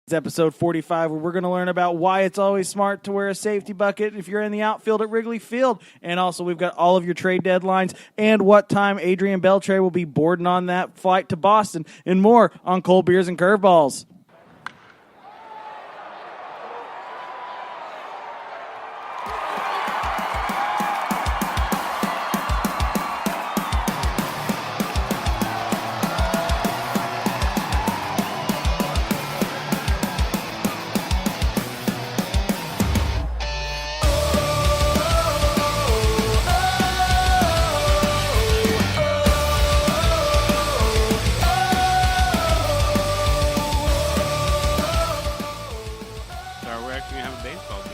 It's episode 45, where we're going to learn about why it's always smart to wear a safety bucket if you're in the outfield at Wrigley Field. And also, we've got all of your trade deadlines and what time Adrian Beltre will be boarding on that flight to Boston, and more on Cold Beers and Curveballs.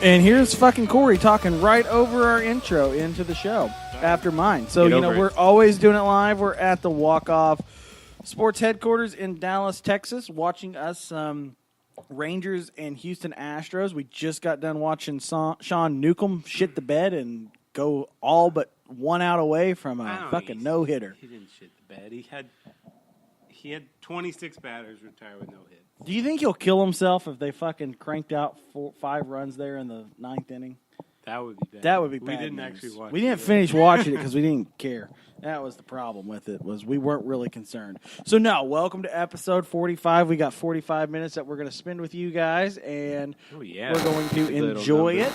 And here's fucking Corey talking right over our intro into the show after mine. So, we're always doing it live. We're at the Walk-Off Sports Headquarters in Dallas, Texas, watching us Rangers and Houston Astros. We just got done watching Sean Newcomb shit the bed and go all but one out away from a fucking no-hitter. He didn't shit the bed. He had 26 batters retire with no hit. Do you think he'll kill himself if they fucking cranked out 5 runs there in the 9th inning? That would be bad. That would be bad. We didn't actually watch it. We didn't finish watching it because we didn't care. That was the problem with it, was we weren't really concerned. So, welcome to episode 45. We got 45 minutes that we're going to spend with you guys, and we're going to enjoy it.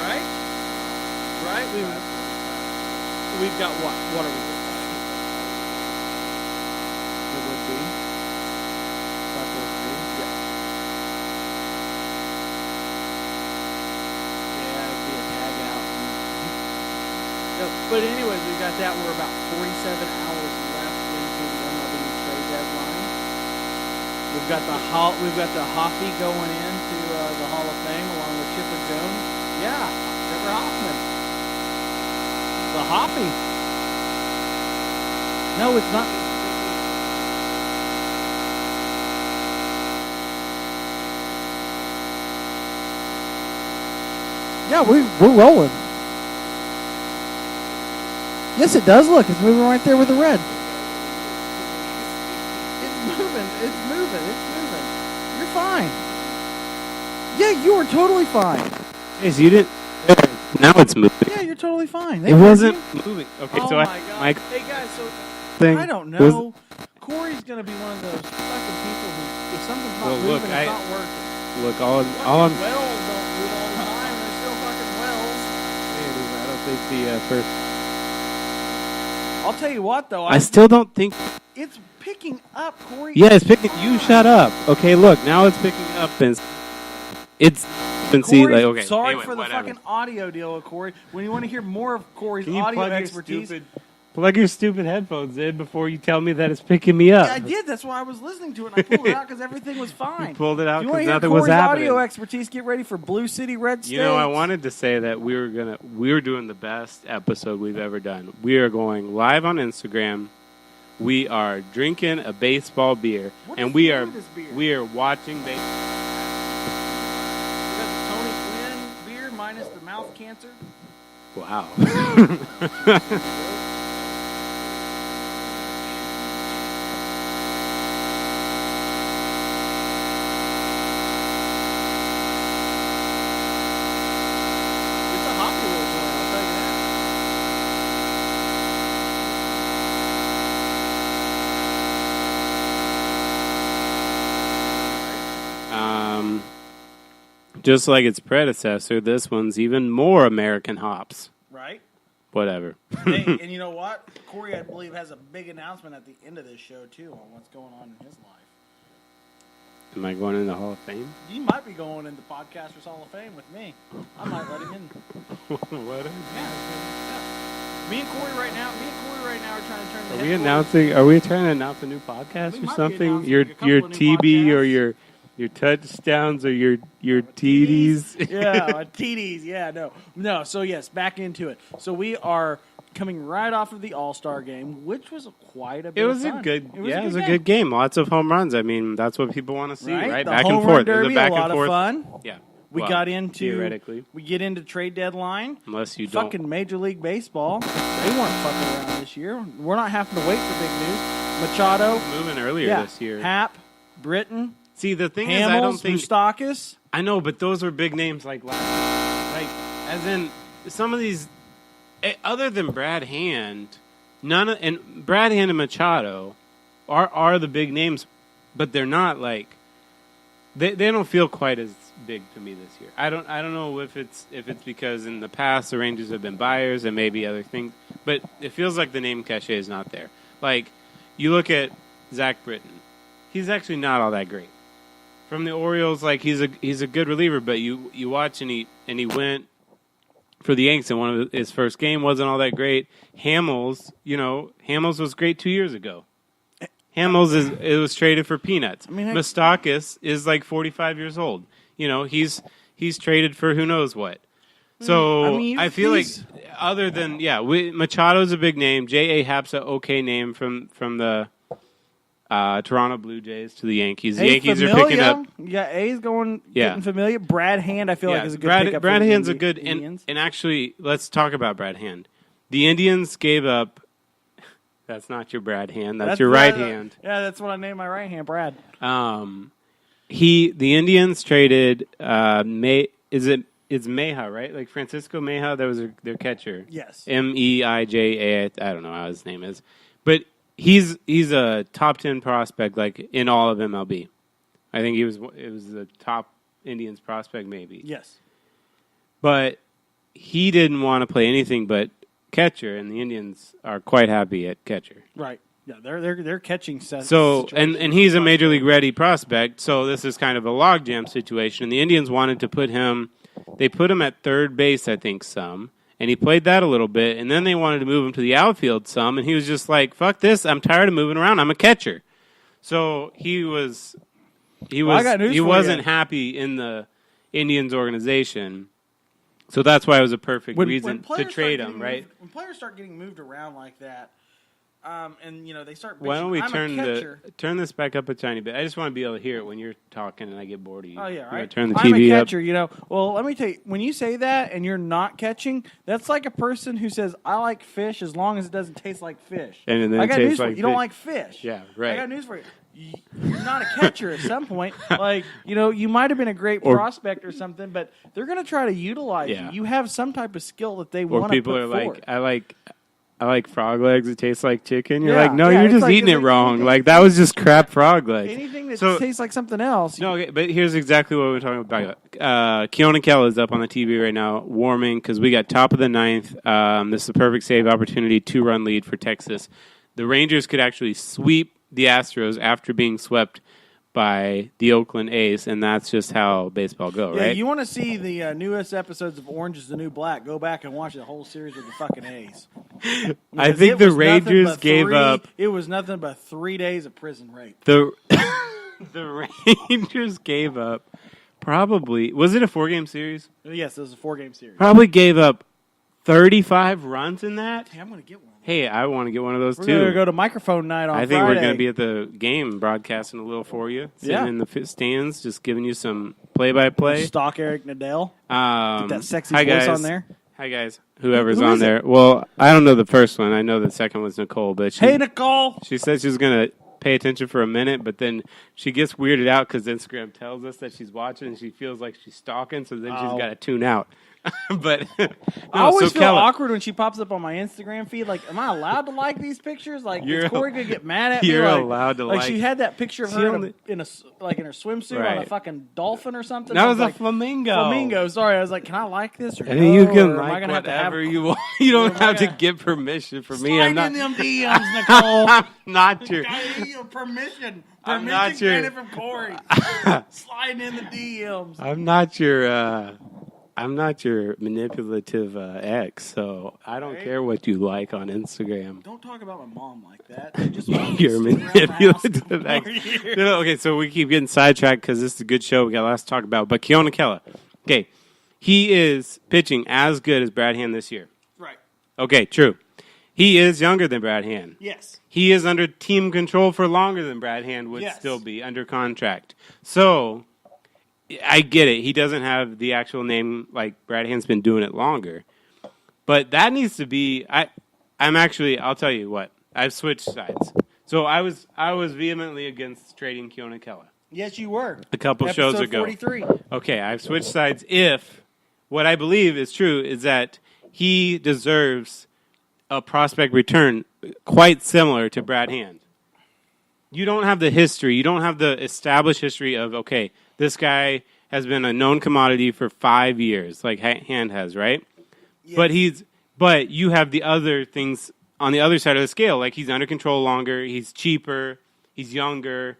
Right? We've got what? What are we doing? It would be. But anyways, we got that. We're about 47 hours left into the MLB trade deadline. We've got the Hoffy going into the Hall of Fame along with Chipper Jones. Yeah, Trevor Hoffman. The Hoffy. No, it's not. Yeah, we're rolling. Yes, it does. Look, it's moving right there with the red. It's moving. You're fine. Yeah, you are totally fine. Hey, so you didn't... Now it's moving. Yeah, you're totally fine. It wasn't moving. Okay, oh so my God. Hey, guys, I don't know. Corey's going to be one of those fucking people who, if something's not moving, it's not working. Look, all I'm... Wells don't move all the time. They're still fucking wells. I don't think the first... I'll tell you what, though. I still don't think... It's picking up, Corey. Yeah, it's picking... You shut up. Okay, look, now it's picking up, and it's... Sorry for the fucking audio deal, Corey. When you want to hear more of Corey's audio expertise... Plug your stupid headphones in before you tell me that it's picking me up. Yeah, I did. That's why I was listening to it, and I pulled it out because everything was fine. You pulled it out because nothing was happening. Audio expertise, get ready for Blue City Red States. I wanted to say that we were doing the best episode we've ever done. We are going live on Instagram. We are drinking a baseball beer, and we are watching baseball. We got the Tony Gwynn beer minus the mouth cancer. Wow. Just like its predecessor, this one's even more American hops. Right? Whatever. Hey, and you know what? Corey, I believe, has a big announcement at the end of this show, too, on what's going on in his life. Am I going in the Hall of Fame? You might be going in the Podcasters Hall of Fame with me. I might let him in. What? Yeah. Me and Corey right now are trying to turn the Are we trying to announce a new podcast or something? Your TB or your touchdowns or your TDs? Yeah, TDs. Yeah, no. So yes, back into it. So we are coming right off of the All-Star game, which was quite a bit of fun. It was a good game. Lots of home runs. I mean, that's what people want to see, right? The back home and forth. Run derby, back a lot and forth. of fun. Yeah. We get into trade deadline. Unless you don't. Fucking Major League Baseball. They weren't fucking around this year. We're not having to wait for big news. Machado. Moving earlier this year. Happ, Britton, See, the thing Hamels, is, I don't think Moustakis. I know, but those were big names like as in some of these. Other than Brad Hand, Brad Hand and Machado are the big names, but they're not like they don't feel quite as big to me this year. I don't know if it's because in the past the Rangers have been buyers and maybe other things, but it feels like the name cachet is not there. Like you look at Zach Britton, he's actually not all that great. From the Orioles, like he's a good reliever, but you watch and he went for the Yanks in one of his first game, wasn't all that great. Hamels was great 2 years ago. It was traded for peanuts. Moustakis is like 45 years old. He's traded for who knows what. So I feel like other than Machado's a big name. J.A. Happ's a okay name from the Toronto Blue Jays to the Yankees. The Yankees are picking up. Yeah, A's getting familiar. Brad Hand, I feel like is a good pickup. Brad Hand's a good Indians. And actually, let's talk about Brad Hand. The Indians gave up. That's not your Brad Hand. That's your right hand. Yeah, that's what I named my right hand, Brad. The Indians traded It's Meja, right? Like Francisco Meja, that was their catcher. Yes. Meija. I don't know how his name is, but he's a top 10 prospect, like in all of MLB. I think it was the top Indians prospect, maybe. Yes. But he didn't want to play anything but catcher, and the Indians are quite happy at catcher. Right. Yeah, they're catching sets. So and he's a major league ready prospect. So this is kind of a logjam situation. And the Indians wanted to put him. They put him at third base, I think, some, and he played that a little bit. And then they wanted to move him to the outfield some, and he was just like, "Fuck this! I'm tired of moving around. I'm a catcher." So he wasn't happy in the Indians organization. So that's why it was a perfect reason to trade him, right? When players start getting moved around like that, and they start. Why don't we turn this back up a tiny bit? I just want to be able to hear it when you're talking and I get bored of you. Oh yeah, right. Turn the TV I'm a catcher, up. Well, let me tell you, when you say that and you're not catching, that's like a person who says, "I like fish as long as it doesn't taste like fish." And then I got news for you. You don't like fish. Yeah, right. I got news for you. You're not a catcher at some point. Like, you might have been a great prospect or something, but they're going to try to utilize you. You have some type of skill that they want to put forward. Or people are like, I like frog legs. It tastes like chicken. You're like, no, you're just eating it wrong. Like, that was just crap frog legs. Anything that tastes like something else. No, okay, but here's exactly what we're talking about. Keone Kela is up on the TV right now, warming, because we got top of the ninth. This is a perfect save opportunity, 2-run lead for Texas. The Rangers could actually sweep the Astros after being swept by the Oakland A's, and that's just how baseball goes, right? Yeah, you want to see the newest episodes of Orange is the New Black, go back and watch the whole series with the fucking A's. I think the Rangers gave up. It was nothing but 3 days of prison rape. The Rangers gave up probably, was it a 4-game series? Yes, it was a 4-game series. Probably gave up 35 runs in that. Hey, I'm going to get one. Hey, I want to get one of those, too. We're going to go to microphone night on Friday. I think we're going to be at the game broadcasting a little for you. Sitting in the stands, just giving you some play-by-play. Stock Eric Nadell. Get that sexy voice guys. on there. Hi, guys. Whoever's on there. Well, I don't know the first one. I know the second one's Nicole. But hey, Nicole! She said she was going to pay attention for a minute, but then she gets weirded out because Instagram tells us that she's watching and she feels like she's stalking, so then she's got to tune out. But I always feel awkward when she pops up on my Instagram feed. Like, am I allowed to like these pictures? Like, is Corey gonna get mad at me? You're allowed to like. She had that picture of her in her swimsuit on a fucking dolphin or something. That was a flamingo. Flamingo. Sorry, I was like, can I like this? Or no? You can like whatever you want. You don't have to get permission from me. I'm not in them DMs, Nicole. I'm not your permission. I'm not your granted from Corey. Sliding in the DMs. I'm not your manipulative ex, so I don't care what you like on Instagram. Don't talk about my mom like that. You're manipulative ex. No, okay, so we keep getting sidetracked because this is a good show. We got lots to talk about. But Keone Kela, okay, he is pitching as good as Brad Hand this year. Right. Okay, true. He is younger than Brad Hand. Yes. He is under team control for longer than Brad Hand would still be under contract. So I get it. He doesn't have the actual name like Brad Hand's been doing it longer. But that needs to be I'll tell you what. I've switched sides. So I was vehemently against trading Keone Kela. Yes, you were. A couple Episode shows ago. 43. Okay, I've switched sides. If what I believe is true is that he deserves a prospect return quite similar to Brad Hand. You don't have the history. You don't have the established history of, okay, this guy has been a known commodity for 5 years, like Hand has, right? Yes. But you have the other things on the other side of the scale. Like, he's under control longer, he's cheaper, he's younger,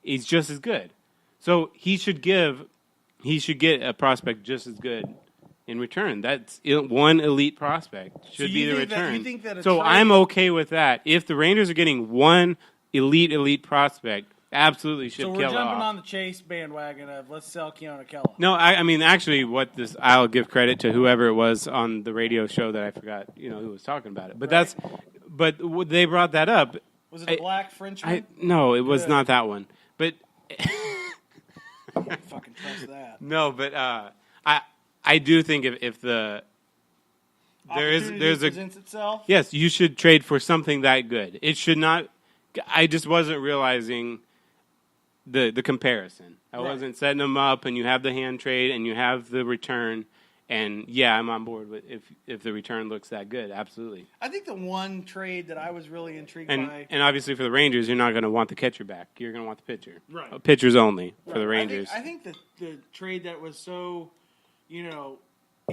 he's just as good. So he should get a prospect just as good in return. That's one elite prospect should be the return. So I'm okay with that. If the Rangers are getting one elite prospect, absolutely ship Kelly off. So we're jumping on the Chase bandwagon of let's sell Keone Keller. No, I mean, actually, I'll give credit to whoever it was on the radio show that I forgot, who was talking about it. But but they brought that up. Was it the black Frenchman? No, it was not that one. But I can't fucking trust that. No, but I do think if there's presents itself. Yes, you should trade for something that good. It should not. I just wasn't realizing the comparison. I wasn't setting them up, and you have the Hand trade, and you have the return, and I'm on board with if the return looks that good, absolutely. I think the one trade that I was really intrigued by, and obviously for the Rangers, you're not going to want the catcher back. You're going to want the pitcher. Right. Pitchers only for the Rangers. I think the trade that was so,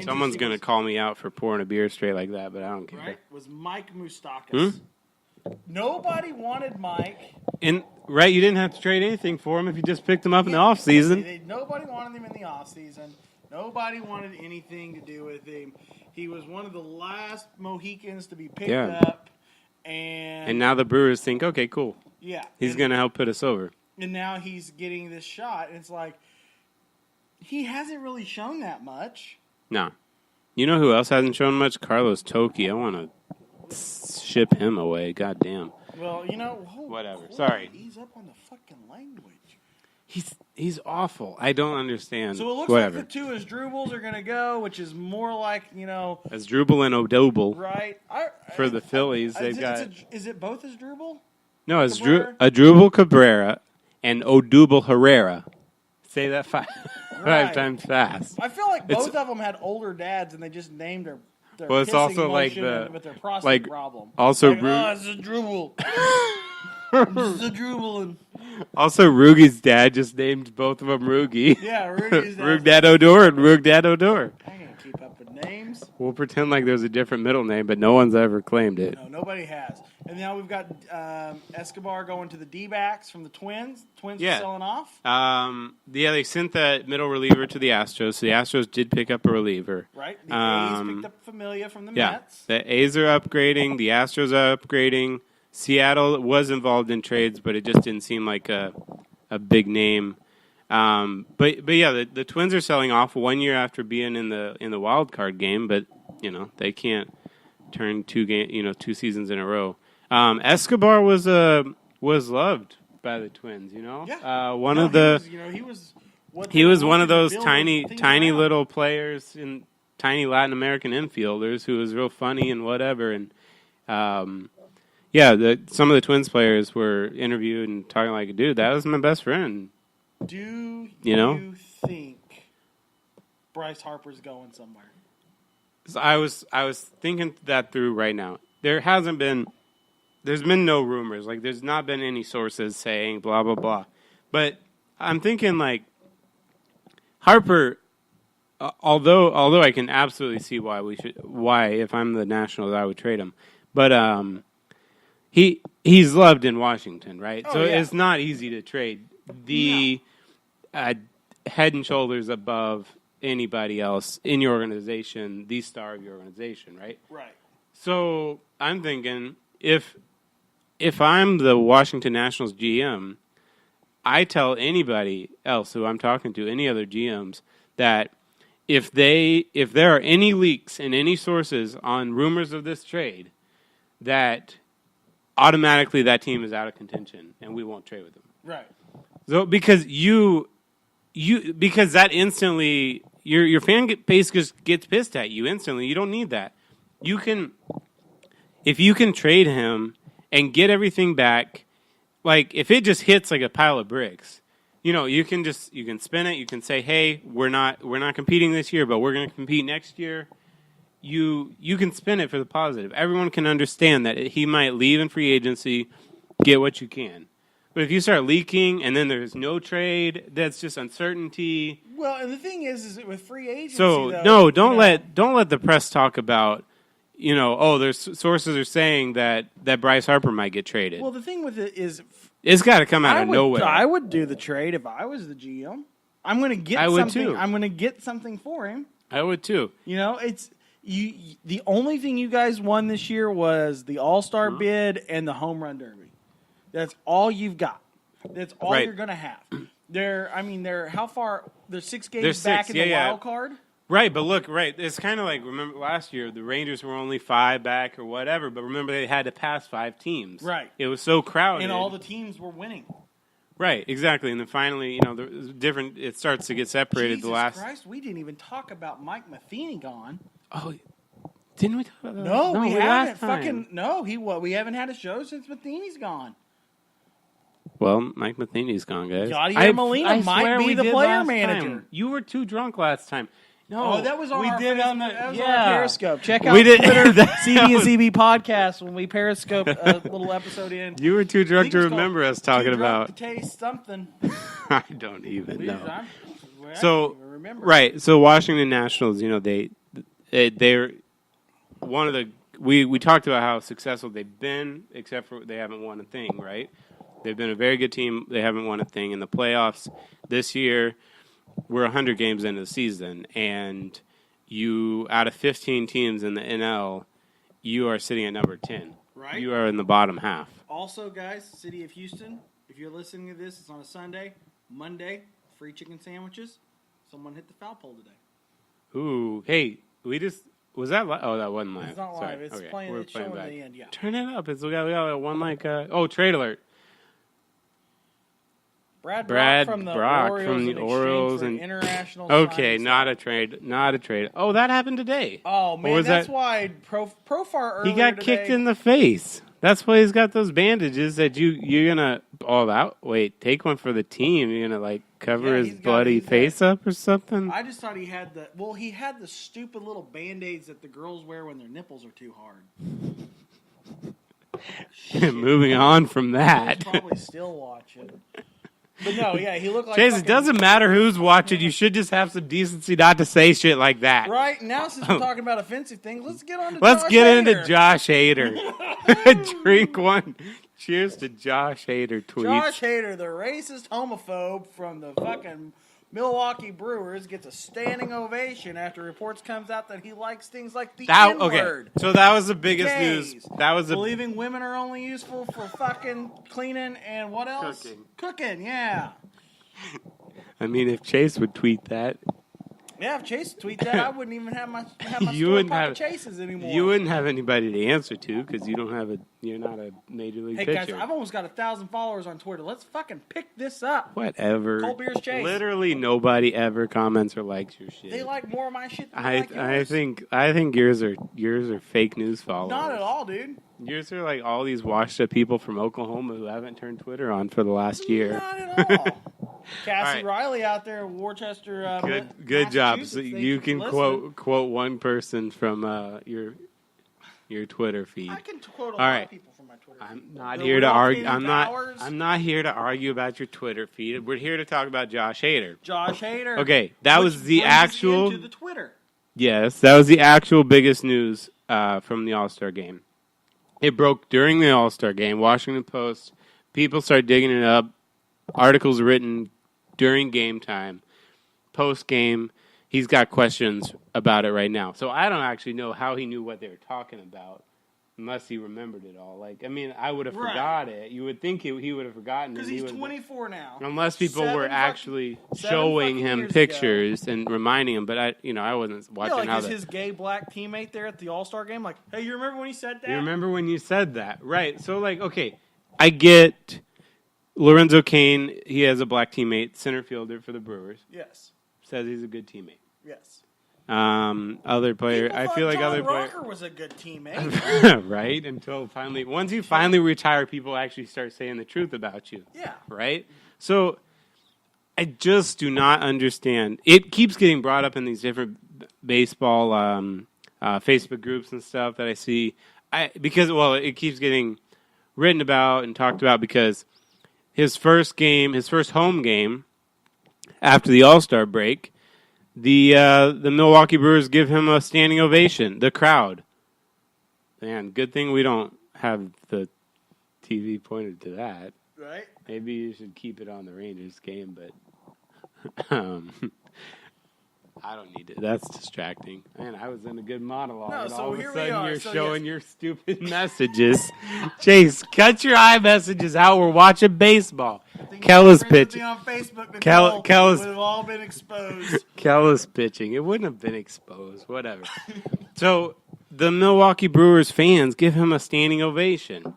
someone's going to call me out for pouring a beer straight like that, but I don't care. Right? Was Mike Moustakas. Nobody wanted Mike. Right, you didn't have to trade anything for him if you just picked him up in the offseason. Nobody wanted him in the offseason. Nobody wanted anything to do with him. He was one of the last Mohicans to be picked up. And now the Brewers think, okay, cool. Yeah. He's going to help put us over. And now he's getting this shot. And it's like, he hasn't really shown that much. No. You know who else hasn't shown much? Carlos Toki. I want to ship him away. God damn. Well, whatever. Sorry. Ease up on the fucking language. He's awful. I don't understand. So it looks like the two Asdrubals are going to go, which is more like, Asdrubal and Odubel. Right. For the Phillies, they've got... Is it both Asdrubal? No, Asdrubal Cabrera and Odubel Herrera. Say that five times fast. I feel like both of them had older dads, and they just named their well, it's also like with their prostate problem. Also, it's a dribble. Also, Rugi's dad just named both of them Rugi. Yeah, Rugi's dad. Rugdad Odor and Rugdad Odor. I can't keep up with names. We'll pretend like there's a different middle name, but no one's ever claimed it. No, nobody has. And now we've got Escobar going to the D-backs from the Twins. Twins are selling off. They sent that middle reliever to the Astros. So the Astros did pick up a reliever. Right. The A's picked up Familia from the Mets. The A's are upgrading. The Astros are upgrading. Seattle was involved in trades, but it just didn't seem like a big name. The Twins are selling off 1 year after being in the wild card game, but they can't turn two seasons in a row. Escobar was loved by the Twins. He was one of those tiny little players in tiny Latin American infielders who was real funny and whatever. And some of the Twins players were interviewed and talking like, dude, that was my best friend. Do you think Bryce Harper's going somewhere? I was thinking that through right now. There's been no rumors. Like, there's not been any sources saying blah, blah, blah. But I'm thinking, like, Harper, although I can absolutely see why, if I'm the Nationals, I would trade him. But he's loved in Washington, right? It's not easy to trade head and shoulders above anybody else in your organization, the star of your organization, right? Right. So I'm thinking, if I'm the Washington Nationals GM, I tell anybody else who I'm talking to, any other GMs, that if there are any leaks in any sources on rumors of this trade, that automatically that team is out of contention and we won't trade with them. Right. So because because that instantly your fan base just gets pissed at you instantly. You don't need that. If you can trade him and get everything back, like if it just hits like a pile of bricks, you can spin it. You can say, hey, we're not competing this year, but we're going to compete next year. You can spin it for the positive. Everyone can understand that he might leave in free agency, get what you can. But if you start leaking and then there's no trade, that's just uncertainty. Well, and the thing is with free agency, don't let the press talk about, there's sources are saying that Bryce Harper might get traded. Well, the thing with it is, it's got to come out of nowhere. I would do the trade if I was the GM. I'm going to get something. Would too. I'm going to get something for him. I would too. It's the only thing you guys won this year was the All-Star bid and the Home Run Derby. That's all you've got. That's all you're going to have. They're how far? They're 6 games back in the wild card. Right, but look, it's kind of like, remember last year, the Rangers were only 5 back or whatever, but remember they had to pass 5 teams. Right. It was so crowded. And all the teams were winning. Right, exactly. And then finally, it starts to get separated. Jesus Christ, we didn't even talk about Mike Matheny gone. Oh, didn't we talk about that? No, we haven't. We haven't had a show since Matheny's gone. Well, Mike Matheny's gone, guys. Yadier Molina might be the player manager. Time. You were too drunk last time. No, that was on our Periscope. Check out Twitter CB and CB podcast when we Periscope a little episode in. You were too drunk to remember us talking about. To taste something. I don't even know. Remember. So Washington Nationals, they're one of the. We talked about how successful they've been, except for they haven't won a thing, right? They've been a very good team. They haven't won a thing in the playoffs this year. We're 100 games into the season, and out of 15 teams in the NL, you are sitting at number 10. Right. You are in the bottom half. Also, guys, City of Houston, if you're listening to this, it's on a Sunday. Monday, free chicken sandwiches. Someone hit the foul pole today. Ooh, hey, was that live? Oh, that wasn't live. It's not live. It's playing. It's showing at the end. Yeah. Turn it up. We got one trade alert. Brad Brock from the Orioles and international. Okay, not a trade. Oh, that happened today. Oh man, that's why Profar earlier he got kicked in the face. That's why he's got those bandages that you're gonna take one for the team. You're gonna cover his bloody face up or something. I just thought he had the stupid little band-aids that the girls wear when their nipples are too hard. Moving on from that. He's probably still watching. But no, yeah, he looked like Chase, it doesn't matter who's watching. You should just have some decency not to say shit like that. Right. Now, since we're talking about offensive things, let's get on to into Josh Hader. Drink one. Cheers to Josh Hader tweets. Josh Hader, the racist homophobe from the fucking Milwaukee Brewers, gets a standing ovation after reports comes out that he likes things like the N-word. Okay, so that was the biggest news. That was believing women are only useful for fucking cleaning and what else? Cooking, yeah. I mean, if Chase would tweet that. Yeah, if Chase would tweet that, I wouldn't even have my store pocket Chases anymore. You wouldn't have anybody to answer to because you're not a major league pitcher. Hey guys, I've almost got 1,000 followers on Twitter. Let's fucking pick this up. Whatever. Cold Beers Chase. Literally nobody ever comments or likes your shit. They like more of my shit than I think yours are fake news followers. Not at all, dude. Yours are like all these washed up people from Oklahoma who haven't turned Twitter on for the last year. Not at all. Cassie Riley out there in Worcester. Good job. So you can quote one person from your Twitter feed. I can quote a lot of people from my Twitter feed. I'm not here to argue. I'm not here to argue about your Twitter feed. We're here to talk about Josh Hader. Okay, that was the actual. Into the Twitter. Yes, that was the actual biggest news from the All-Star game. It broke during the All-Star game. Washington Post. People started digging it up. Articles written during game time. Post-game, he's got questions about it right now. So I don't actually know how he knew what they were talking about unless he remembered it all. I would have forgot it. You would think he would have forgotten it. Because he's 24 now. Unless people were actually showing him pictures and reminding him. But I wasn't watching how his gay black teammate there at the All-Star game. Like, hey, you remember when he said that? You remember when you said that. Right. So, okay, I get Lorenzo Cain. He has a black teammate, center fielder for the Brewers. Yes. Says he's a good teammate. Yes. Other player, I feel like John other player Rocker was a good teammate, right? Until once you finally retire, people actually start saying the truth about you. Yeah. Right. So I just do not understand. It keeps getting brought up in these different baseball Facebook groups and stuff that I see. It keeps getting written about and talked about because his first home game after the All-Star break, the Milwaukee Brewers give him a standing ovation. The crowd. Man, good thing we don't have the TV pointed to that. Right? Maybe you should keep it on the Rangers game, but I don't need it. That's distracting. Man, I was in a good monologue, and all of a sudden you're showing your stupid messages. Chase, cut your eye messages out. We're watching baseball. Kella's pitching. On Facebook, Kella's would have all been exposed. Kella's pitching. It wouldn't have been exposed. Whatever. So the Milwaukee Brewers fans give him a standing ovation.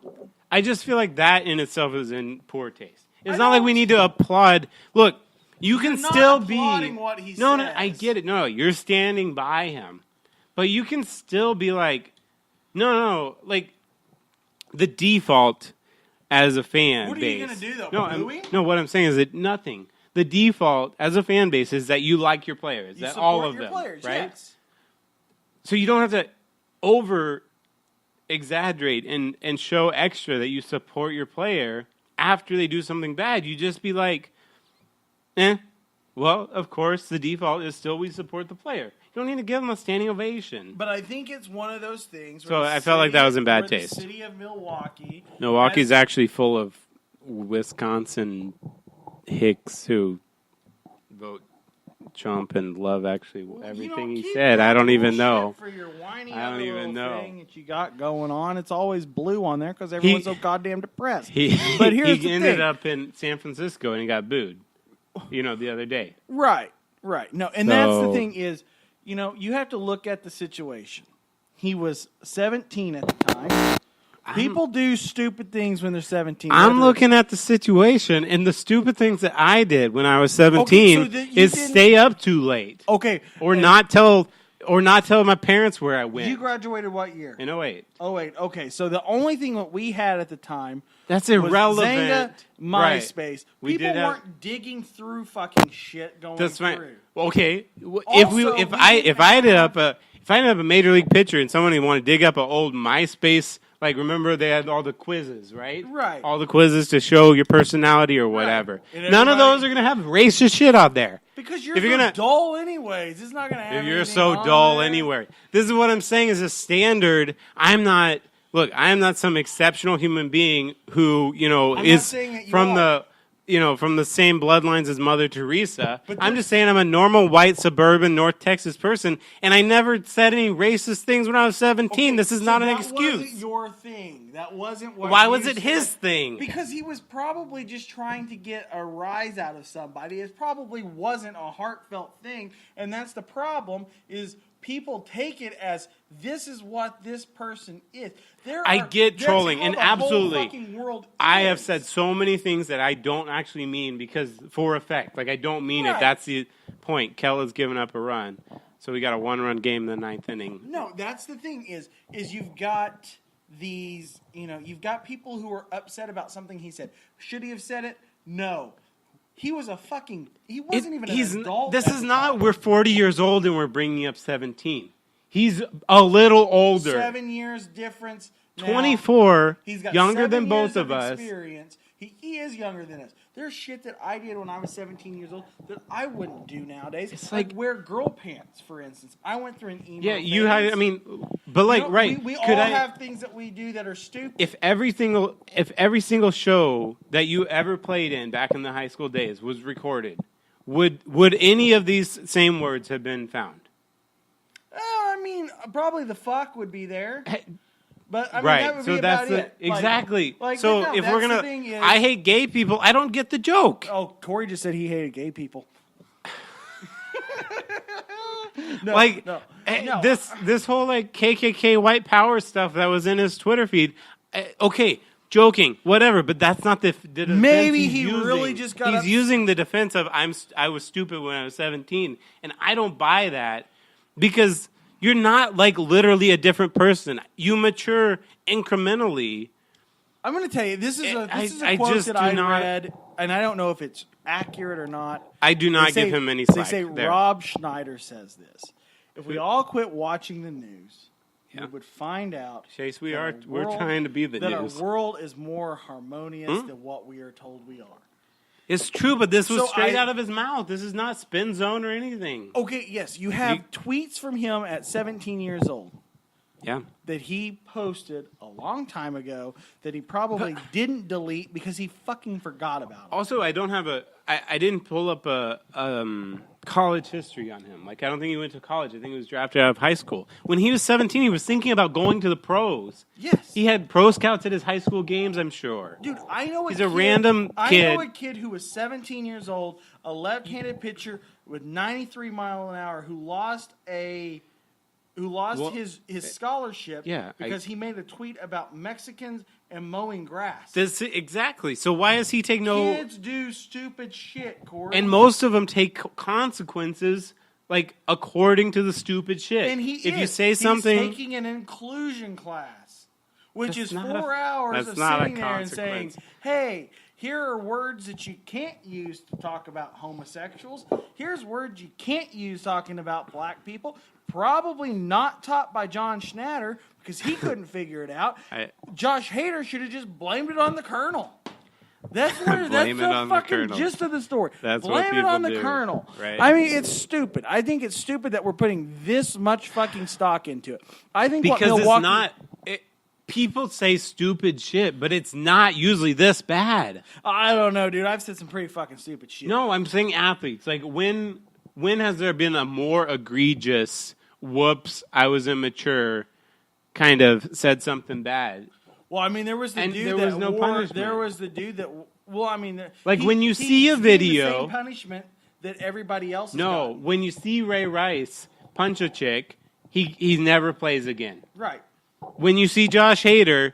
I just feel like that in itself is in poor taste. It's not like we need to applaud. Look, you can still be. What he no, says. I get it. No, you're standing by him, but you can still be like, no, like the default as a fan. What are you gonna do though? No, what I'm saying is that nothing. The default as a fan base is that you like your players. You that all of your them, players, right? Yes. So you don't have to over exaggerate and show extra that you support your player after they do something bad. You just be like, well, of course, the default is still we support the player. You don't need to give them a standing ovation. But I think it's one of those things. So I felt like that was in bad taste. The city of Milwaukee's actually full of Wisconsin hicks who vote Trump and love actually everything he said. I don't even know. For your whiny I don't even know thing that you got going on. It's always blue on there because everyone's so goddamn depressed. But he ended up in San Francisco and he got booed. The other day. Right. No, and that's the thing is, you have to look at the situation. He was 17 at the time. People do stupid things when they're 17. I'm looking at the situation, and the stupid things that I did when I was 17 is stay up too late. Okay. Or not tell my parents where I went. You graduated what year? In 08. 08. Okay, so the only thing that we had at the time that's irrelevant. Zynga, MySpace. Right. People weren't digging through fucking shit going that's through. Right. Okay. If I ended up a major league pitcher and somebody wanted to dig up an old MySpace, like remember they had all the quizzes, right? Right. All the quizzes to show your personality or whatever. Right. None of those are going to have racist shit out there. Because you're dull anyways. It's not going to have If you're so dull anyway. This is what I'm saying is a standard. I am not some exceptional human being who, is from the same bloodlines as Mother Teresa. I'm just saying I'm a normal white suburban North Texas person, and I never said any racist things when I was 17. Okay, this is not an excuse. That wasn't your thing. That wasn't what. Why was it his thing? Because he was probably just trying to get a rise out of somebody. It probably wasn't a heartfelt thing, and that's the problem. Is people take it as this is what this person is. I get trolling, and absolutely, I have said so many things that I don't actually mean because for effect. Like I don't mean it. That's the point. Kella's given up a run, so we got a 1-run game in the 9th inning. No, that's the thing. Is you've got these. You've got people who are upset about something he said. Should he have said it? No. He was he wasn't even an adult. This is not, we're 40 years old and we're bringing up 17. He's a little older. 7 years difference. 24, he's got younger than both of us. Experience. He is younger than us. There's shit that I did when I was 17 years old that I wouldn't do nowadays. It's like wear girl pants, for instance. I went through an emo phase. You had, but right. We all have things that we do that are stupid. If every single show that you ever played in back in the high school days was recorded, would any of these same words have been found? Probably the fuck would be there. But that would be about it. Exactly. If we're gonna, I hate gay people. I don't get the joke. Oh, Corey just said he hated gay people. This whole KKK white power stuff that was in his Twitter feed. Okay, joking, whatever. But that's not the defense. Maybe he really just got. He's using the defense of I was stupid when I was 17, and I don't buy that because. You're not literally a different person. You mature incrementally. I'm going to tell you, this is a quote that I read and I don't know if it's accurate or not. I do not give him any slack. They say there. Rob Schneider says this. If we all quit watching the news, we would find out. Chase, we're trying to be the news. That our world is more harmonious than what we are told we are. It's true, but this was straight out of his mouth. This is not spin zone or anything. Okay, yes, you have tweets from him at 17 years old. Yeah. That he posted a long time ago that he probably didn't delete because he fucking forgot about it. Also, I didn't pull up a college history on him. Like, I don't think he went to college. I think he was drafted out of high school. When he was 17, he was thinking about going to the pros. Yes. He had pro scouts at his high school games, I'm sure. Dude, I know He's a random kid. I know a kid who was 17 years old, a left-handed pitcher with 93 miles an hour who lost his scholarship because he made a tweet about Mexicans and mowing grass. Exactly. So why does he take no... Kids do stupid shit, Corey. And most of them take consequences, like, according to the stupid shit. And if you say something... He's taking an inclusion class, which is 4 hours of sitting there and saying, hey... Here are words that you can't use to talk about homosexuals. Here's words you can't use talking about black people. Probably not taught by John Schnatter because he couldn't figure it out. Josh Hader should have just blamed it on the Colonel. That's the fucking gist of the story. Blame it on the Colonel. Right. I mean, it's stupid. I think it's stupid that we're putting this much fucking stock into it. I think because it's not... People say stupid shit, but it's not usually this bad. I don't know, dude. I've said some pretty fucking stupid shit. No, I'm saying athletes. Like, when has there been a more egregious, whoops, I was immature, kind of said something bad? Well, I mean, there was the dude there that was no punishment. There was the dude that... Well, I mean... Like, when you see a video... the same punishment that everybody else has gotten. When you see Ray Rice punch a chick, he never plays again. Right. When you see Josh Hader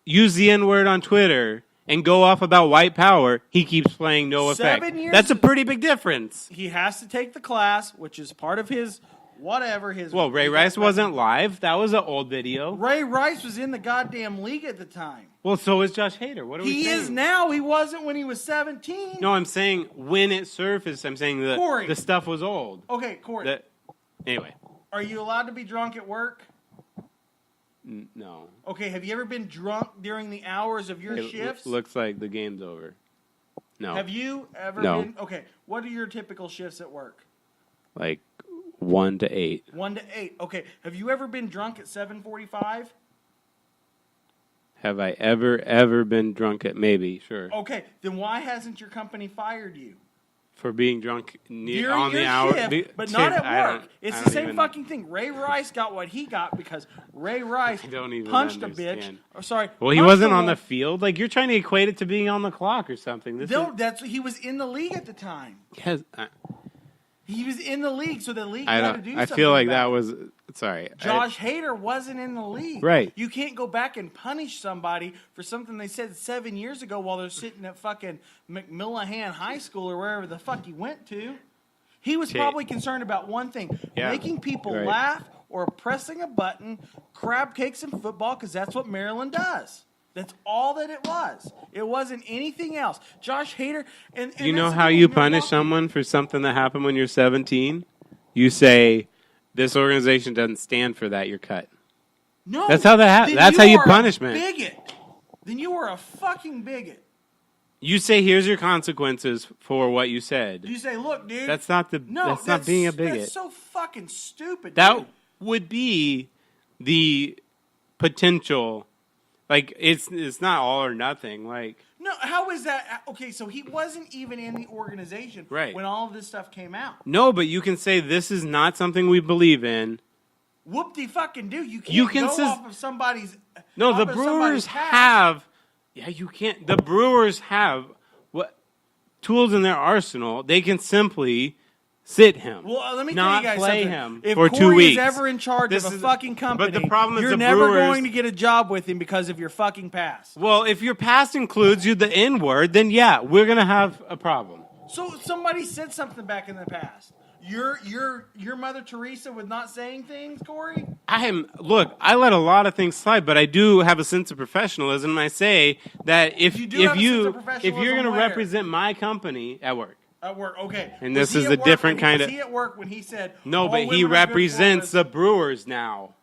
use the N-word on Twitter and go off about white power, he keeps playing no effect. 7 years. That's a pretty big difference. He has to take the class, which is part of his whatever. Well, Ray Rice wasn't live. That was an old video. Ray Rice was in the goddamn league at the time. Well, so is Josh Hader. What are we saying? He is now. He wasn't when he was 17. No, I'm saying when it surfaced, I'm saying the stuff was old. Okay, Corey. Anyway. Are you allowed to be drunk at work? No. Okay, have you ever been drunk during the hours of your shifts? Looks like the game's over. No. Have you ever been... Okay, what are your typical shifts at work? Like 1 to 8. 1 to 8. Okay, have you ever been drunk at 7:45? Have I ever been drunk at... Maybe, sure. Okay, then why hasn't your company fired you? For being drunk on the hour, shift, but not at work. It's the same fucking thing. Ray Rice got what he got because Ray Rice punched a bitch. Well, he wasn't on the field. Like, you're trying to equate it to being on the clock or something. He was in the league at the time. Yes, he was in the league, so the league had to do something. I feel like that was... Sorry. Josh Hader wasn't in the league. Right. You can't go back and punish somebody for something they said 7 years ago while they're sitting at fucking McMillihan High School or wherever the fuck he went to. He was probably concerned about one thing, making people laugh or pressing a button, crab cakes in football, because that's what Maryland does. That's all that it was. It wasn't anything else. Josh Hader... And you know how you punish someone for something that happened when you're 17? You say... This organization doesn't stand for that. You're cut. No, that's how that happens. That's how you punish man. Bigot. Then you are a fucking bigot. You say, "Here's your consequences for what you said." You say, "Look, dude." That's not that's not being a bigot. That's so fucking stupid. That would be the potential. Like it's not all or nothing. Like. No, how is that? Okay, so he wasn't even in the organization when all of this stuff came out. No, but you can say this is not something we believe in. Whoop-de-fucking-do. You can't go off of somebody's... No, the Brewers have... Yeah, you can't... The Brewers have tools in their arsenal. They can simply... sit him. Well, let me tell you guys play something. him if for Corey 2 weeks. Is ever in charge of a fucking company, but the problem is you're the never Brewers, going to get a job with him because of your fucking past. Well, if your past includes you the N-word, then yeah, we're going to have a problem. So somebody said something back in the past. Your Mother Teresa with not saying things, Corey? I let a lot of things slide, but I do have a sense of professionalism. And I say that if you're going to represent my company at work. At work, okay. And this is a different kind of. Was he at work when he said? No, but he represents the Brewers now.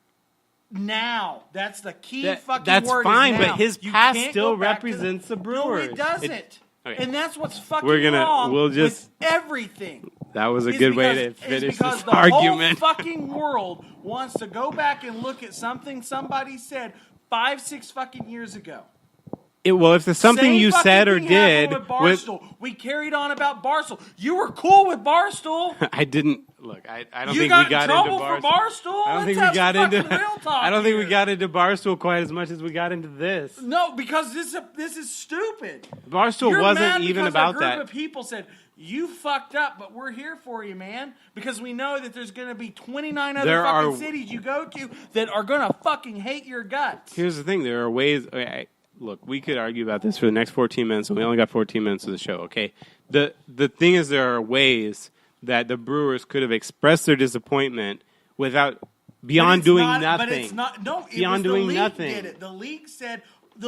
Now, that's the key fucking word. That's fine, but his past still represents the Brewers. No, it doesn't. Okay. And that's what's fucking wrong with everything. That was a good way to finish this argument. The whole fucking world wants to go back and look at something somebody said 5-6 fucking years ago. If there's something you said or did with Barstool, we carried on about Barstool. You were cool with Barstool. I didn't look. I don't think we got into Barstool. I don't think we got into. I don't think we got into Barstool quite as much as we got into this. No, because this is stupid. Barstool wasn't even about that. A group of people said you fucked up, but we're here for you, man, because we know that there's going to be 29 other fucking cities you go to that are going to fucking hate your guts. Here's the thing: there are ways. Look, we could argue about this for the next 14 minutes, and we only got 14 minutes of the show, okay? The thing is, there are ways that the Brewers could have expressed their disappointment beyond doing nothing. But it's not. No, beyond doing nothing. Did it. The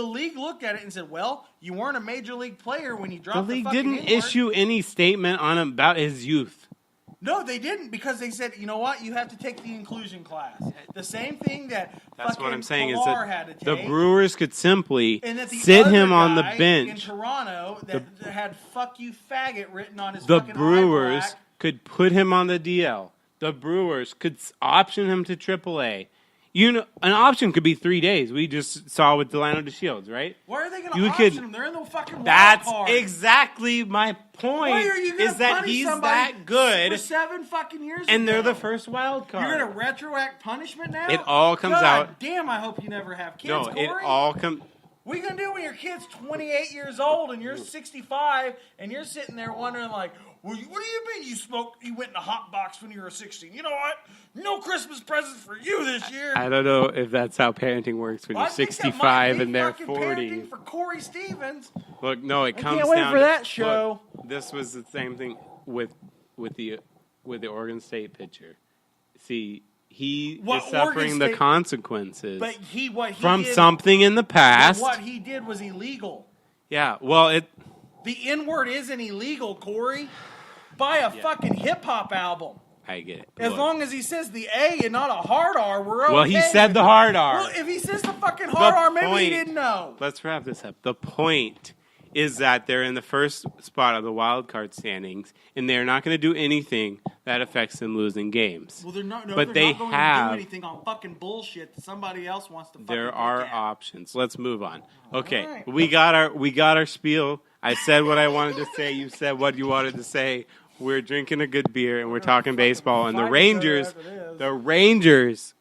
league looked at it and said, well, you weren't a major league player when you dropped the fucking league didn't issue any statement on him about his youth. No, they didn't, because they said, you know what, you have to take the inclusion class. The same thing that's what I'm saying is that had to take, the Brewers could simply sit him on the bench. In Toronto that had "fuck you, faggot" written on his the fucking Brewers eye could put him on the DL. The Brewers could option him to AAA. An option could be 3 days. We just saw with Delano DeShields, right? Why are they going to option him? They're in the fucking wild That's card. Exactly my point. Why are you is that he's that good for 7 fucking years and ago? they're the first wild card. You're going to retroact punishment now? It all comes out. Damn, I hope you never have kids, No, Corey. it all comes. What are you going to do when your kid's 28 years old and you're 65 and you're sitting there wondering like, well, what do you mean you went in a hot box when you were 16? You know what? No Christmas presents for you this year. I don't know if that's how parenting works when you're 65 and they're 40. Parenting for Corey Stevens. Look, no, it comes down. I can't wait for that show. Look, this was the same thing with the Oregon State pitcher. See, he is suffering the consequences from something in the past. What he did was illegal. Yeah, well, the N-word isn't illegal, Corey. Buy a fucking hip-hop album. I get it. As long as he says the A and not a hard R, we're okay. Well, he said the hard R. Well, if he says the fucking hard R, maybe he didn't know. Let's wrap this up. The point is that they're in the first spot of the wild card standings, and they're not going to do anything that affects them losing games. Well, they're not. No, but they're not going to do anything on fucking bullshit that somebody else wants to. There are options. Let's move on. Okay, right. we got our spiel. I said what I wanted to say. You said what you wanted to say. We're drinking a good beer and we're talking baseball. And the Rangers.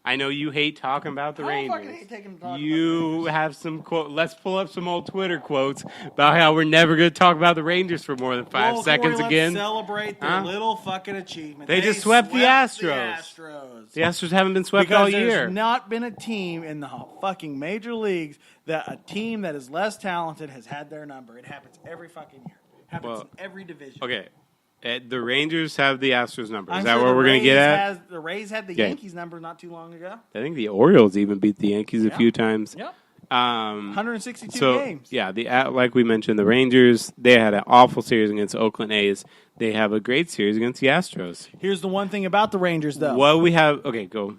I know you hate talking about the Rangers. I hate taking talk you have some quote. Let's pull up some old Twitter quotes about how we're never going to talk about the Rangers for more than 5 seconds again. Let's celebrate their little fucking achievement. They just swept the Astros. The Astros haven't been swept all year. There's not been a team in the fucking major leagues that a team that is less talented has had their number. It happens every fucking year. It happens in every division. Okay. The Rangers have the Astros number. Is that what we're going to get at? The Rays had the Yankees number not too long ago. I think the Orioles even beat the Yankees a few times. Yep. 162 games. Yeah, like we mentioned, the Rangers, they had an awful series against Oakland A's. They have a great series against the Astros. Here's the one thing about the Rangers, though. What we have... Okay, go.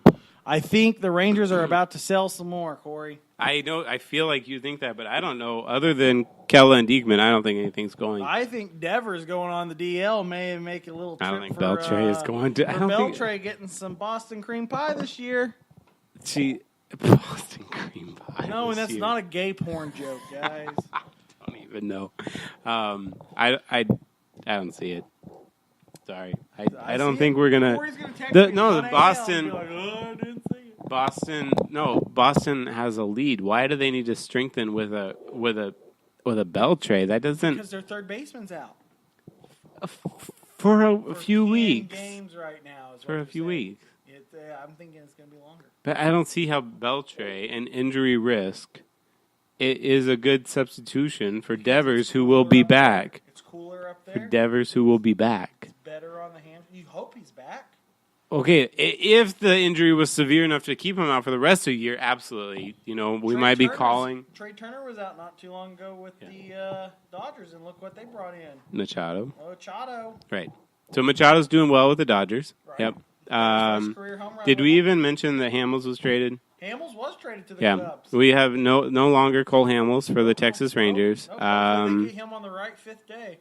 I think the Rangers are about to sell some more, Corey. I know. I feel like you think that, but I don't know. Other than Kella and Diekman, I don't think anything's going. I think Devers going on the DL may make a little trip. I don't think Beltre is going to. Beltre getting some Boston cream pie this year. Boston cream pie. No, and that's not a gay porn joke, guys. I don't even know. I don't see it. Sorry, I don't think we're gonna. The Boston. Boston has a lead. Why do they need to strengthen with a Beltre? That doesn't, because their third baseman's out for a few weeks. Games right now for a few weeks. I'm thinking it's going to be longer. But I don't see how Beltre, an injury risk, it is a good substitution for Devers, who will be back. It's cooler up there. For Devers, who will be back. It's better on the hamstring. you hope he's back. Okay, if the injury was severe enough to keep him out for the rest of the year, absolutely. We might be calling. Trey Turner was out not too long ago with the Dodgers, and look what they brought in. Machado. Right. So Machado's doing well with the Dodgers. Right. Yep. Career home run Did we even mention that Hamels was traded? Hamels was traded to the Cubs. We have no longer Cole Hamels for the Texas Rangers. They get him on the right fifth day.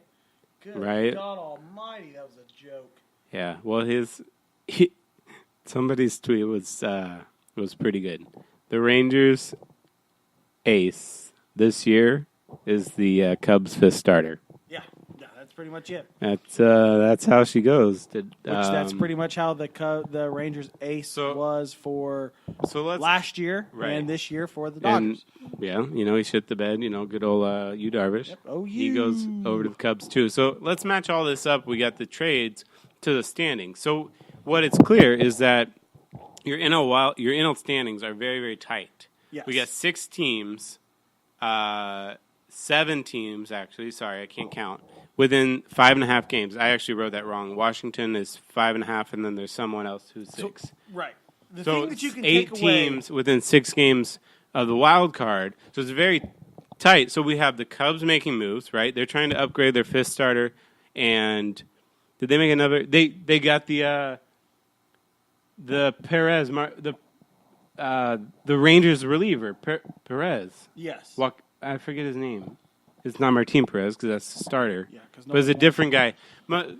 Good right. God Almighty, that was a joke. Yeah. Well, somebody's tweet was pretty good. The Rangers ace this year is the Cubs' fifth starter. Yeah, that's pretty much it. That's how she goes. That's pretty much how the Rangers ace was for last year and this year for the Dodgers. And, he shit the bed. Good old Yu Darvish. Yep. Oh, he goes over to the Cubs too. So let's match all this up. We got the trades to the standings. So what it's clear is that your NL standings are very, very tight. Yes. We got 6 teams, 7 teams actually. Sorry, I can't count. Within 5.5 games. I actually wrote that wrong. Washington is 5.5, and then there's someone else who's 6. Right. The so thing that you can 8 take teams within 6 games of the wild card. So it's very tight. So we have the Cubs making moves, right? They're trying to upgrade their 5th starter, and did they make another? They got the Perez, the Rangers reliever, Perez. Yes. I forget his name. It's not Martin Perez because that's the starter. Yeah, but it's a different guy.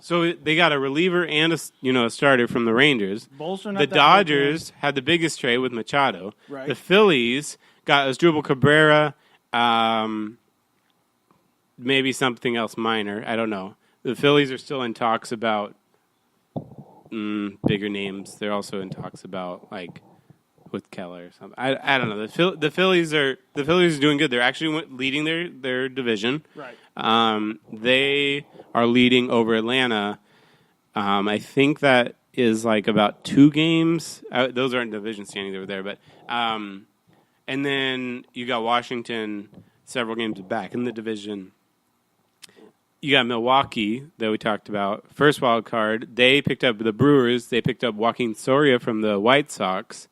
So they got a reliever and a starter from the Rangers. The Dodgers had the biggest trade with Machado. Right. The Phillies got Asdrubal Cabrera, maybe something else minor. I don't know. The Phillies are still in talks about bigger names. They're also in talks about with Keller or something. I don't know. The Phillies are doing good. They're actually leading their division. Right. They are leading over Atlanta. I think that is about 2 games. Those aren't division standings over there, but and then you got Washington several games back in the division. You got Milwaukee that we talked about. First wild card. They picked up the Brewers. They picked up Joaquin Soria from the White Sox.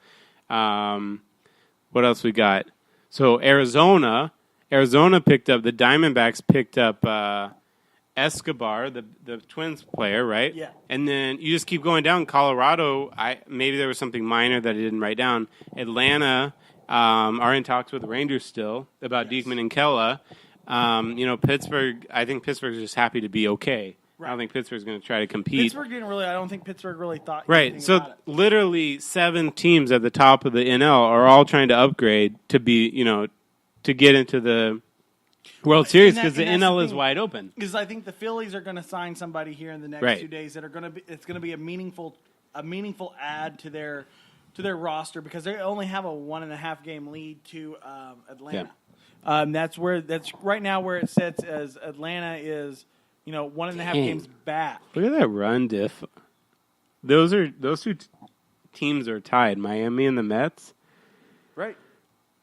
What else we got? So Arizona picked up, the Diamondbacks picked up Escobar, the Twins player, right? Yeah. And then you just keep going down. Colorado, maybe there was something minor that I didn't write down. Atlanta are in talks with the Rangers still about Diekman and Kella. Pittsburgh, I think Pittsburgh's just happy to be okay. Right. I don't think Pittsburgh's going to try to compete. I don't think Pittsburgh really thought right. So about it. Literally 7 teams at the top of the NL are all trying to upgrade to be, to get into the World Series because the NL is wide open. Because I think the Phillies are going to sign somebody here in the next 2 days that are going to be. It's going to be a meaningful add to their roster because they only have a 1.5 game lead to Atlanta. Yeah. That's right now where it sits as Atlanta is. 1.5 games back. Look at that run diff. Those 2 teams are tied. Miami and the Mets. Right.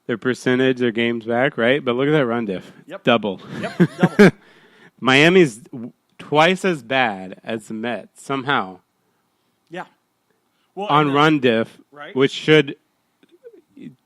Their percentage, their games back, right? But look at that run diff. Yep. Double. Yep. Double. Miami's twice as bad as the Mets somehow. Yeah. Well, on run diff, right? Which should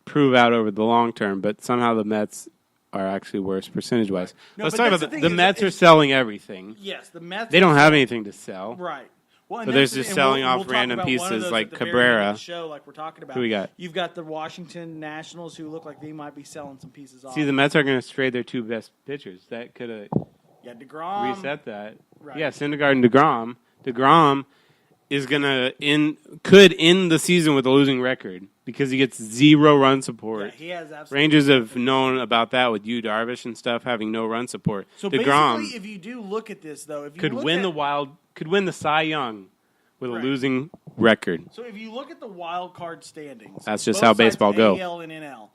prove out over the long term, but somehow the Mets are actually worse percentage-wise. No, let's talk about the Mets are selling everything. Yes, the Mets. They don't have anything to sell. Right. Well, so they're just selling off random pieces like Cabrera. Show like we're talking about. Who we got? You've got the Washington Nationals who look like they might be selling some pieces off. See, the Mets are going to trade their 2 best pitchers. That could have DeGrom. reset that. Right. Yeah, Syndergaard and DeGrom. DeGrom is could end the season with a losing record because he gets 0 run support. Yeah, he has absolutely. Rangers have known about that with Yu Darvish and stuff having no run support. So DeGrom basically, if you do look at this, though, if you could win the Cy Young with a losing record. So if you look at the wild card standings, that's just how baseball goes. AL and NL,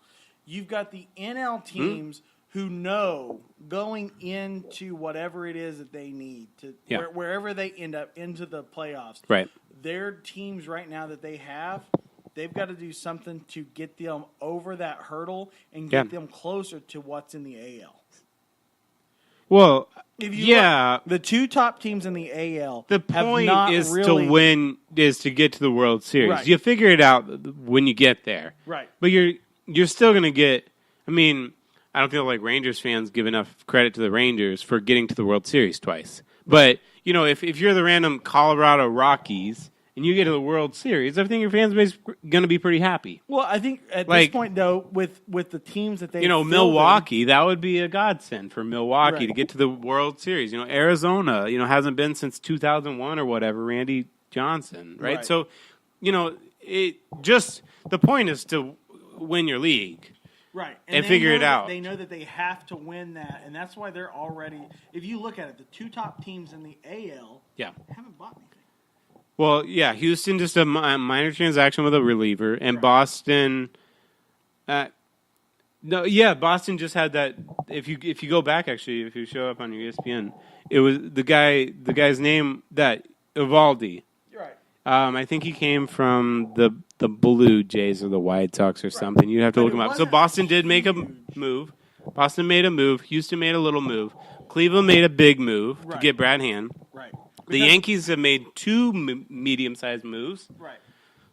you've got the NL teams who know going into whatever it is that they need to wherever they end up into the playoffs. Right. Their teams right now that they have, they've got to do something to get them over that hurdle and get them closer to what's in the AL. Well, If you look, the two top teams in the AL. The point is to win, is to get to the World Series. Right. You figure it out when you get there. Right. But you're still going to get. I mean, I don't feel like Rangers fans give enough credit to the Rangers for getting to the World Series twice. But if you're the random Colorado Rockies and you get to the World Series, I think your fans base going to be pretty happy. Well, I think at this point, though, with the teams that they Milwaukee, that would be a godsend for Milwaukee to get to the World Series. Arizona, hasn't been since 2001 or whatever, Randy Johnson, right? So, the point is to win your league. Right. And figure it out. They know that they have to win that, and that's why they're already, if you look at it, the two top teams in the AL haven't bought anything. Well, yeah, Houston just a minor transaction with a reliever, and Boston. Boston just had that. If you go back, actually, if you show up on your ESPN, it was the guy's name that Evaldi. Right. I think he came from the Blue Jays or the White Sox or something. You'd have to look him up. So Boston did make a move. Boston made a move. Houston made a little move. Cleveland made a big move to get Brad Hand. Right. The Yankees have made two medium-sized moves. Right.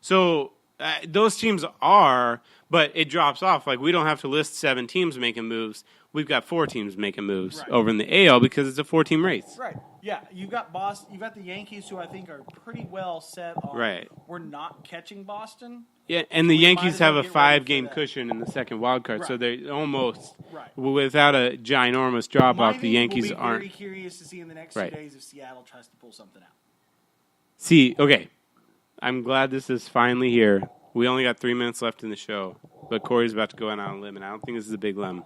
So those teams are, but it drops off. Like, we don't have to list 7 teams making moves. We've got 4 teams making moves over in the AL because it's a 4-team race. Right. Yeah. You've got Boston. You've got the Yankees, who I think are pretty well set on. Right. We're not catching Boston. Yeah, and the Yankees have a 5-game cushion in the second wild card, so they're almost without a ginormous drop off. The Yankees aren't. Very curious to see in the next 2 days if Seattle tries to pull something out. See, okay, I'm glad this is finally here. We only got 3 minutes left in the show, but Corey's about to go out on a limb, and I don't think this is a big limb.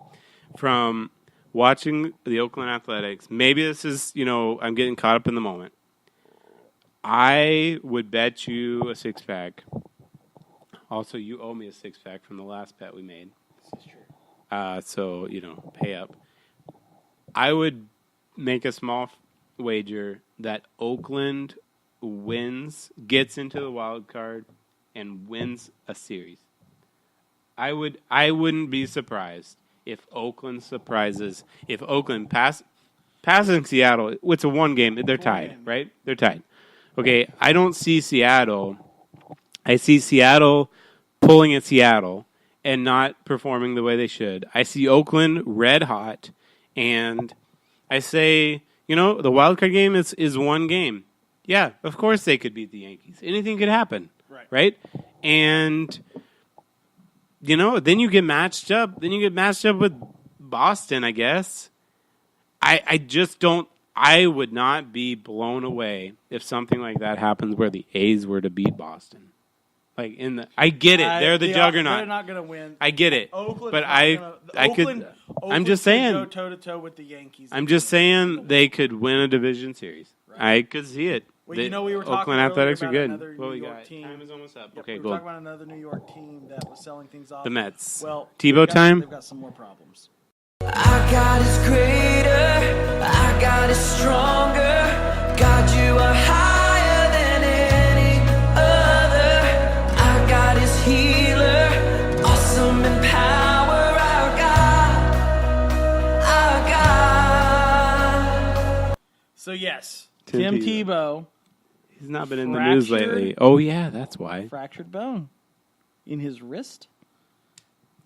From watching the Oakland Athletics, maybe this is I'm getting caught up in the moment. I would bet you a 6-pack. Also, you owe me a 6-pack from the last bet we made. This is true. So, pay up. I would make a small wager that Oakland gets into the wild card, and wins a series. I wouldn't be surprised if Oakland surprises. If Oakland passing Seattle, it's a 1 game. They're tied, right? They're tied. Okay, I don't see Seattle. I see Seattle pulling at Seattle and not performing the way they should. I see Oakland red hot, and I say, the wild card game is 1 game. Yeah, of course they could beat the Yankees. Anything could happen, right? And then you get matched up. Then you get matched up with Boston, I guess. I just don't. I would not be blown away if something like that happens where the A's were to beat Boston. I get it. They're the juggernaut. They're not going to win. I get it. Oakland, but I'm just saying. Go toe to toe with the Yankees. I'm just saying they could win a division series. Right. I could see it. Well, we were talking Oakland Athletics are good. What we got? Time is almost up. Yep, Okay, we were talking about another New York team that was selling things off. The Mets. Well, Tebow time. They've got some more problems. Our God is greater. Our God is stronger. God, you are higher than any other. Our God is healer, awesome in power. Our God. So yes, Tim Tebow. He's not been in the news lately. Oh yeah, that's why. Fractured bone in his wrist.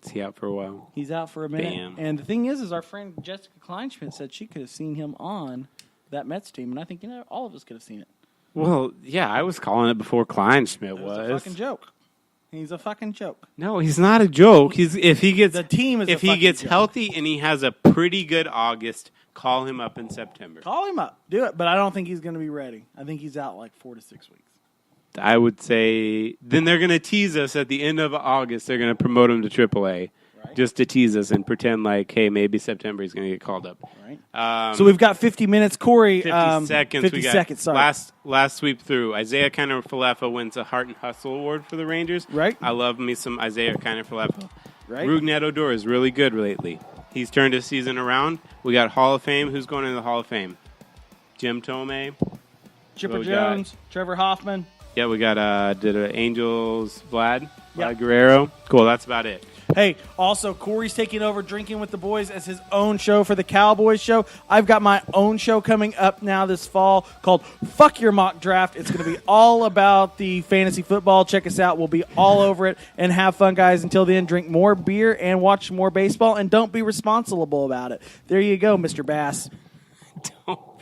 Is he out for a while? He's out for a minute. Damn. And the thing is our friend Jessica Kleinschmidt said she could have seen him on that Mets team, and I think all of us could have seen it. Well, yeah, I was calling it before Kleinschmidt was. It was a fucking joke. He's a fucking joke. No, he's not a joke. If he gets joke. healthy and he has a pretty good August, call him up in September. Call him up. Do it. But I don't think he's going to be ready. I think he's out 4 to 6 weeks. I would say then they're going to tease us at the end of August. They're going to promote him to AAA just to tease us and pretend like, hey, maybe September he's going to get called up. Right. So we've got 50 minutes, Corey. 50 seconds. 50 seconds, sorry. Last sweep through. Isaiah Kiner-Falefa wins a Heart and Hustle Award for the Rangers. Right. I love me some Isaiah Kiner-Falefa. Right. Rougned Odor is really good lately. He's turned his season around. We got Hall of Fame. Who's going into the Hall of Fame? Jim Thome. Chipper Jones. Trevor Hoffman. Yeah, we got Angels Vlad Guerrero. Cool, that's about it. Hey, also, Corey's taking over Drinking with the Boys as his own show for the Cowboys show. I've got my own show coming up now this fall called Fuck Your Mock Draft. It's going to be all about the fantasy football. Check us out. We'll be all over it and have fun, guys. Until then, drink more beer and watch more baseball, and don't be responsible about it. There you go, Mr. Bass. Don't